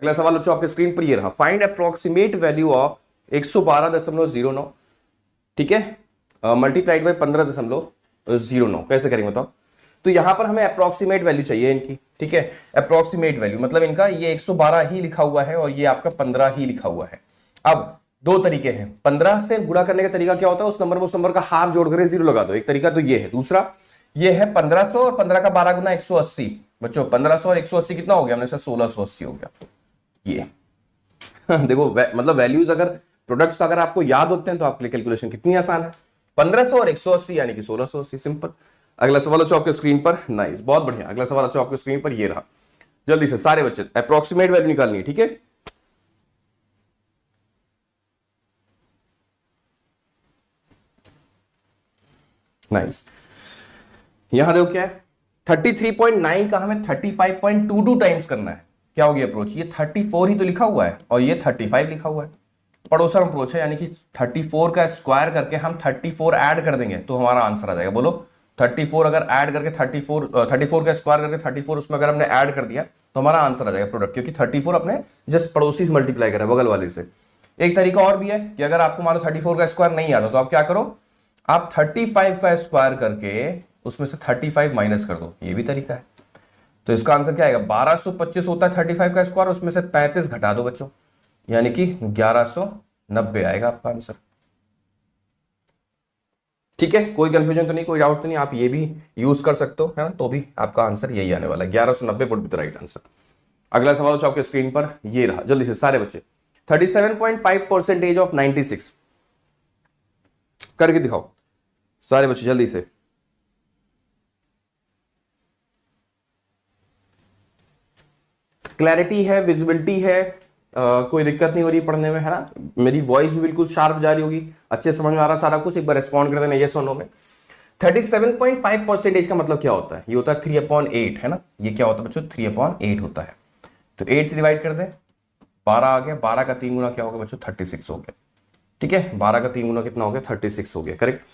अगला सवाल बच्चों आपके स्क्रीन पर ये रहा, फाइंड अप्रोक्सीमेट वैल्यू ऑफ 112.09, ठीक है, मल्टीप्लाइड बाई 15.09। कैसे करेंगे बताओ? तो यहां पर हमें अप्रोक्सीमेट वैल्यू चाहिए इनकी, ठीक है, अप्रोक्सीमेट वैल्यू मतलब इनका ये 112 ही लिखा हुआ है और ये आपका 15 ही लिखा हुआ है। अब दो तरीके हैं, 15 से गुणा करने का तरीका क्या होता है, उस नंबर में उस नंबर का हाफ जोड़ कर 0 लगा दो, एक तरीका तो ये है। दूसरा ये है 1500 और 15 का 12 गुना 180। बच्चों 1500 और 180 कितना हो गया? हमने 1680 हो गया ये। देखो मतलब वैल्यूज अगर प्रोडक्ट्स अगर आपको याद होते हैं तो आपके लिए कैलकुलेशन कितनी आसान है। 1500 और 180 यानी कि 1680, सिंपल। अगला सवाल बच्चों आपके स्क्रीन पर, नाइस, बहुत बढ़िया। अगला सवाल बच्चों आपके स्क्रीन पर ये रहा, जल्दी से सारे बच्चे अप्रोक्सीमेट वैल्यू निकालनी है, ठीक है। नाइस, यहां देखो क्या है, 33.9 का हमें 35.22 टाइम्स करना है। क्या हो गया अप्रोच? ये 34 ही तो लिखा हुआ है और ये 35 लिखा हुआ है। पड़ोसन अप्रोच है, यानी कि 34 का स्क्वायर करके हम 34 ऐड कर देंगे तो हमारा आंसर आ जाएगा। बोलो 34 अगर ऐड करके 34 का स्क्वायर करके 34 उसमें अगर हमने ऐड कर दिया तो हमारा आंसर आ जाएगा प्रोडक्ट, क्योंकि 34 अपने जस्ट पड़ोसी से मल्टीप्लाई करा बगल वाले से। एक तरीका और भी है कि अगर आपको मान लो 34 का स्क्वायर नहीं आता तो आप क्या करो, आप 35 का स्क्वायर करके उसमें से 35 माइनस कर दो, ये भी तरीका है। तो इसका आंसर क्या आएगा? 1225 होता है 35 का स्क्वायर, उसमें से 35 घटा दो बच्चों, यानी कि 1190 आएगा आपका आंसर। ठीक है, कोई कंफ्यूजन तो नहीं, कोई डाउट तो नहीं, आप ये भी यूज कर सकते हो, है ना, तो भी आपका आंसर यही आने वाला है। 1190 would be the right answer. अगला सवाल बच्चों आपके स्क्रीन पर ये रहा, जल्दी से सारे बच्चे 37.5% ऑफ 96 करके दिखाओ सारे बच्चे जल्दी से। क्लैरिटी है, विजिबिलिटी है, कोई दिक्कत नहीं हो रही पढ़ने में, है ना, मेरी वॉइस भी बिल्कुल शार्प जा रही होगी, अच्छे समझ में आ रहा सारा कुछ। एक बार रिस्पॉन्ड कर देना ये सुनो में। 37.5% का मतलब क्या होता है? ये होता है 3/8, है ना, ये क्या होता है बच्चों? 3/8 होता है। तो 8 से डिवाइड कर दे, 12 आ गया, 12 का 3 गुना क्या होगा बच्चों? 36 हो गया। ठीक है, 12 का 3 गुना कितना हो गया? 36 हो गया, करेक्ट।